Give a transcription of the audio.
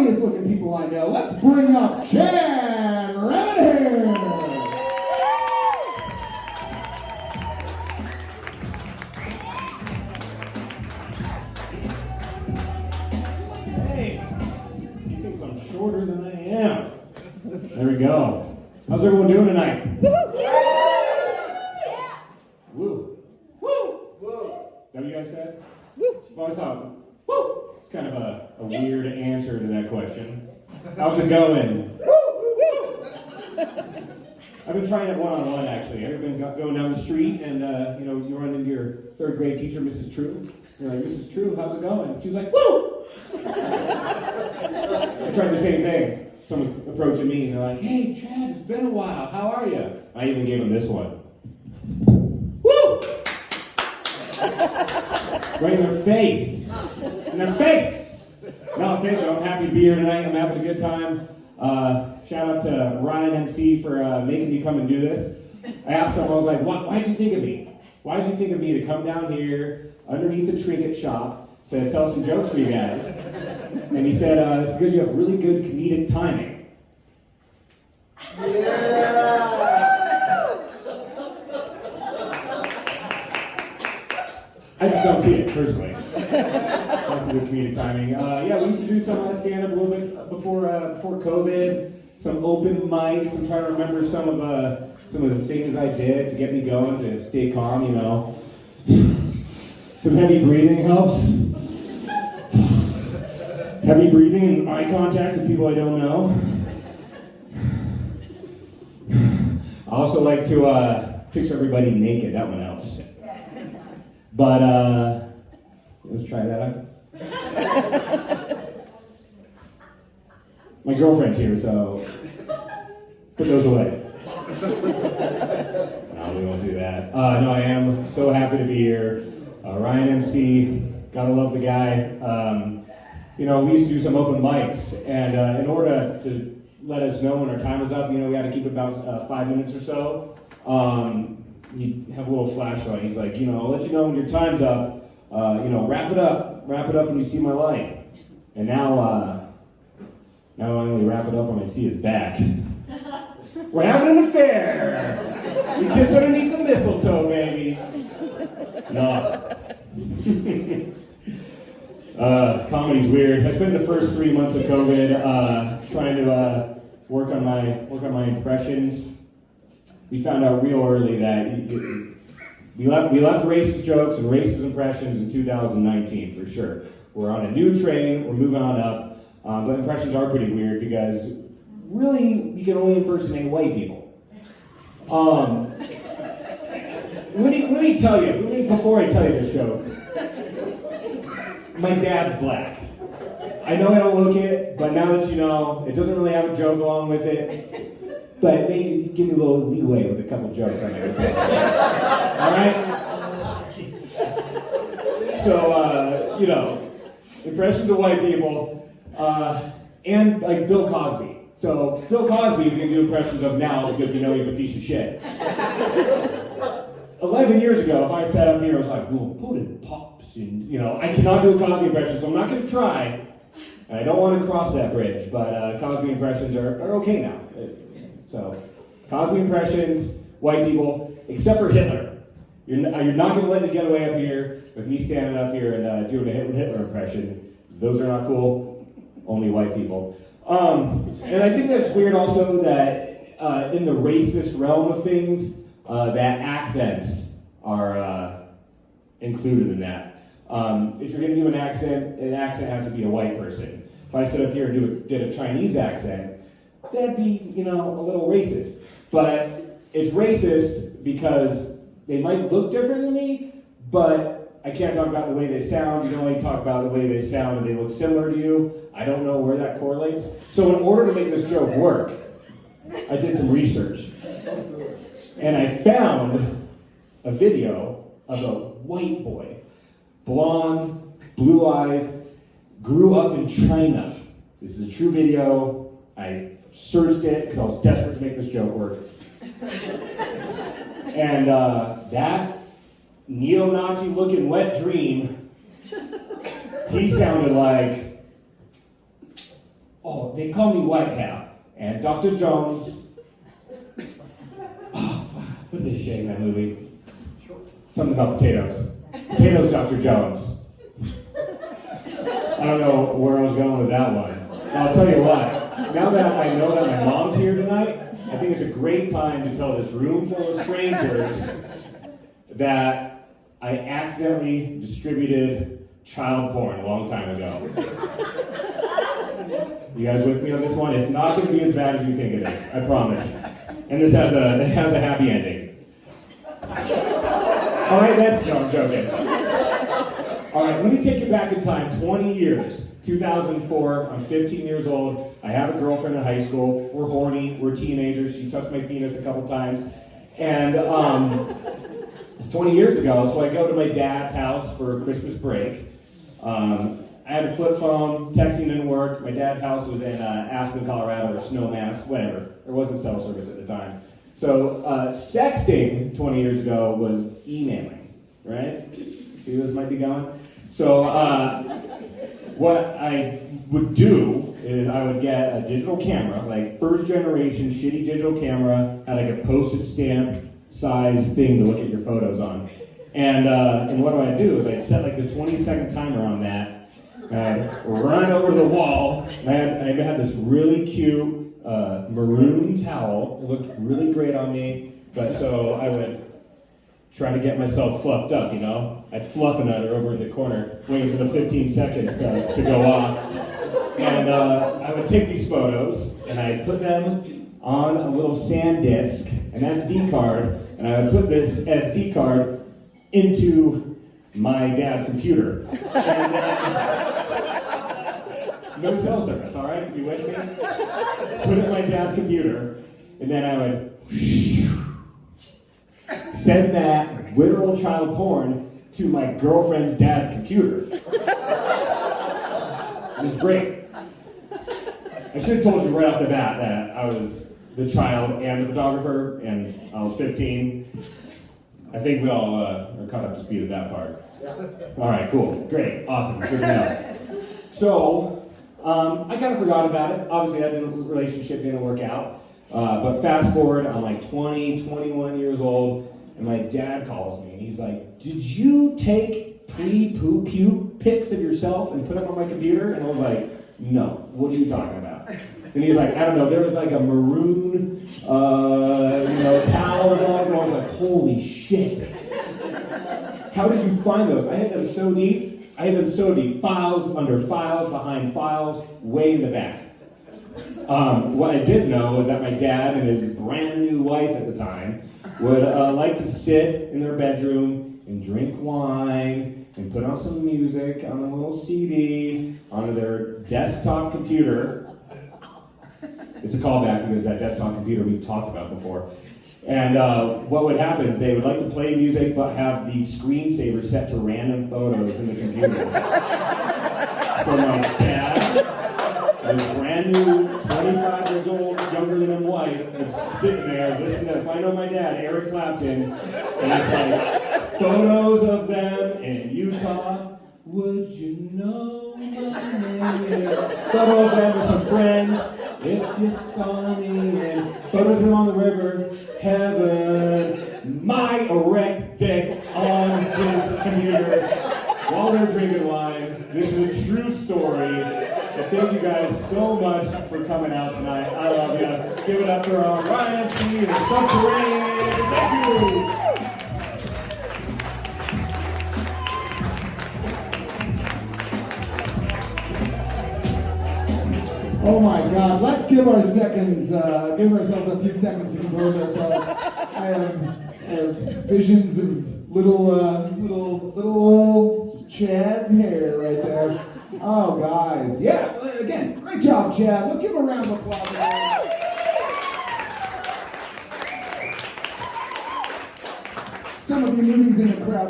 funniest looking people I know. Let's bring up Chad Revenue. Thanks. He thinks I'm shorter than I am. There we go. How's everyone doing tonight? Woo. Woo. Woo. Is that what you guys said? Woo. Well, I thought, woo. It's kind of a weird answer to that question. How's it going? I've been trying it one-on-one, actually. I've been going down the street, and you run into your third grade teacher, Mrs. True. You're like, Mrs. True, how's it going? She's like, woo! I tried the same thing. Someone's approaching me, and they're like, hey, Chad, it's been a while. How are you? I even gave them this one. Woo! Right in their face. In their face! No, thank you. I'm happy to be here tonight. I'm having a good time. Shout out to Ryan MC for making me come and do this. I asked him, I was like, why did you think of me? Why did you think of me to come down here underneath a trinket shop to tell some jokes for you guys? And he said, it's because you have really good comedic timing. Yeah! I just don't see it, personally. That's good comedic timing. Yeah, we used to do some stand-up a little bit before COVID. Some open mics. I'm trying to remember some of the things I did to get me going, to stay calm, you know. Some heavy breathing helps. Heavy breathing and eye contact with people I don't know. I also like to picture everybody naked. That one helps. But let's try that out. My girlfriend's here, so put those away. No, we won't do that. No, I am so happy to be here. Ryan MC, gotta love the guy. We used to do some open mics, and in order to let us know when our time was up, we had to keep it about 5 minutes or so. He'd have a little flashlight. He's like, I'll let you know when your time's up. Wrap it up when you see my light. And now I only wrap it up when I see his back. We're having an affair. We kiss underneath the mistletoe, baby. No. Comedy's weird. I spent the first 3 months of COVID trying to work on my impressions. We found out real early that we left racist jokes and racist impressions in 2019 for sure. We're on a new train. We're moving on up. But impressions are pretty weird because really we can only impersonate white people. Let me tell you, before I tell you this joke, my dad's black. I know I don't look it, but now that you know, it doesn't really have a joke along with it. But maybe give me a little leeway with a couple jokes I'm going to tell. All right? So, impressions of white people, and like Bill Cosby. So, Bill Cosby we can do impressions of now because we know he's a piece of shit. 11 years ago, if I sat up here, I was like, well, Putin pops. And, I cannot do a Cosby impression, so I'm not going to try. And I don't want to cross that bridge, but Cosby impressions are okay now. So, Cosby impressions, white people, except for Hitler. You're not going to let me get away up here with me standing up here and doing a Hitler impression. Those are not cool. Only white people. And I think that's weird also that in the racist realm of things, that accents are included in that. If you're going to do an accent has to be a white person. If I sit up here and did a Chinese accent, that'd be, a little racist. But it's racist because they might look different than me, but I can't talk about the way they sound. You can only talk about the way they sound and they look similar to you. I don't know where that correlates. So in order to make this joke work, I did some research. And I found a video of a white boy, blonde, blue eyes, grew up in China. This is a true video. I searched it because I was desperate to make this joke work. And that neo-Nazi looking wet dream, he sounded like, Oh, they call me White Cap. And Dr. Jones. Oh, what did they say in that movie? Something about potatoes. Potatoes, Dr. Jones. I don't know where I was going with that one. I'll tell you what, now that I know that my mom's here tonight, I think it's a great time to tell this room full of strangers that I accidentally distributed child porn a long time ago. You guys with me on this one? It's not going to be as bad as you think it is, I promise. And this has a happy ending. All right, no, I'm joking. All right, let me take you back in time 20 years. 2004, I'm 15 years old. I have a girlfriend in high school. We're horny, we're teenagers. She touched my penis a couple times. And it's 20 years ago, so I go to my dad's house for Christmas break. I had a flip phone, texting didn't work. My dad's house was in Aspen, Colorado, or Snowmass, whatever. There wasn't cell service at the time. So sexting 20 years ago was emailing, right? See where this might be going? So what I would do is I would get a digital camera, like first generation shitty digital camera, had like a postage stamp size thing to look at your photos on. And what I do is I'd set like the 20-second timer on that, run over to the wall, and I had this really cute maroon towel. It looked really great on me, but so I would try to get myself fluffed up, you know? I'd fluff another over in the corner, waiting for the 15 seconds to go off. And I would take these photos, and I'd put them on a little SanDisk, an SD card, and I would put this SD card into my dad's computer. And, no cell service, all right? You with me? Put it in my dad's computer, and then I would send that literal child porn to my girlfriend's dad's computer. It was great. I should have told you right off the bat that I was the child and the photographer, and I was 15. I think we all are caught up to speed with that part. All right, cool, great, awesome, good to know. So, I kind of forgot about it. Obviously, that relationship didn't work out. But fast forward, I'm like 20, 21 years old, and my dad calls me, and he's like, "Did you take pre-poop puke pics of yourself and put them on my computer?" And I was like, "No, what are you talking about?" And he's like, "I don't know, there was like a maroon, towel and all." And I was like, "Holy shit. How did you find those?" I had them so deep, files under files, behind files, way in the back. What I didn't know was that my dad and his brand new wife at the time would like to sit in their bedroom and drink wine and put on some music on a little CD onto their desktop computer. It's a callback because that desktop computer we've talked about before. And what would happen is they would like to play music but have the screensaver set to random photos in the computer. So my dad, his brand new, 25 years old, younger than his wife, is sitting there listening to If I Know My Dad, Eric Clapton, and it's like photos of them in Utah. Would you know my name? Photo of them with some friends. If you saw me, and photos of them on the river, heaven. My erect dick on his computer while they're drinking wine. This is a true story. And thank you guys so much for coming out tonight. I love you. Give it up for our Ryan T and Subterranean. Thank you. Oh my God, let's give ourselves a few seconds to compose ourselves. I have visions of little Chad's hair right there. Oh guys, yeah, again, great job, Chad. Let's give him a round of applause. Some of you newbies in the crowd.